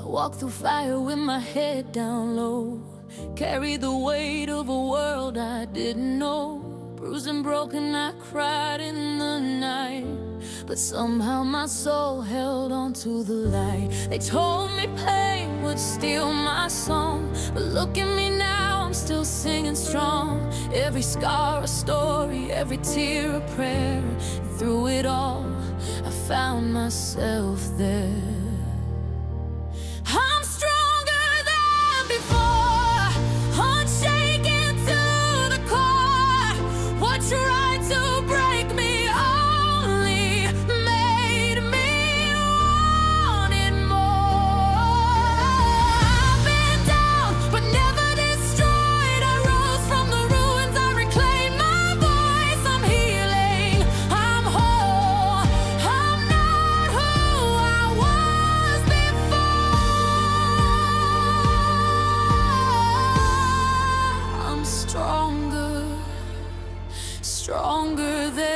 Walk through fire with my head down low. Carry the weight of a world I didn't know. Bruised and broken, I cried in the night, but somehow my soul held on to the light. They told me pain would steal my song, but look at me now, I'm still singing strong. Every scar a story, every tear a prayer. Through it all, I found myself there. I'm stronger than before, unshaken to the core. What tried to break me only made me want it more. I've been down, but never destroyed. I rose from the ruins, I reclaimed my voice. I'm healing, I'm whole, I'm not who I was before. I'm stronger, stronger than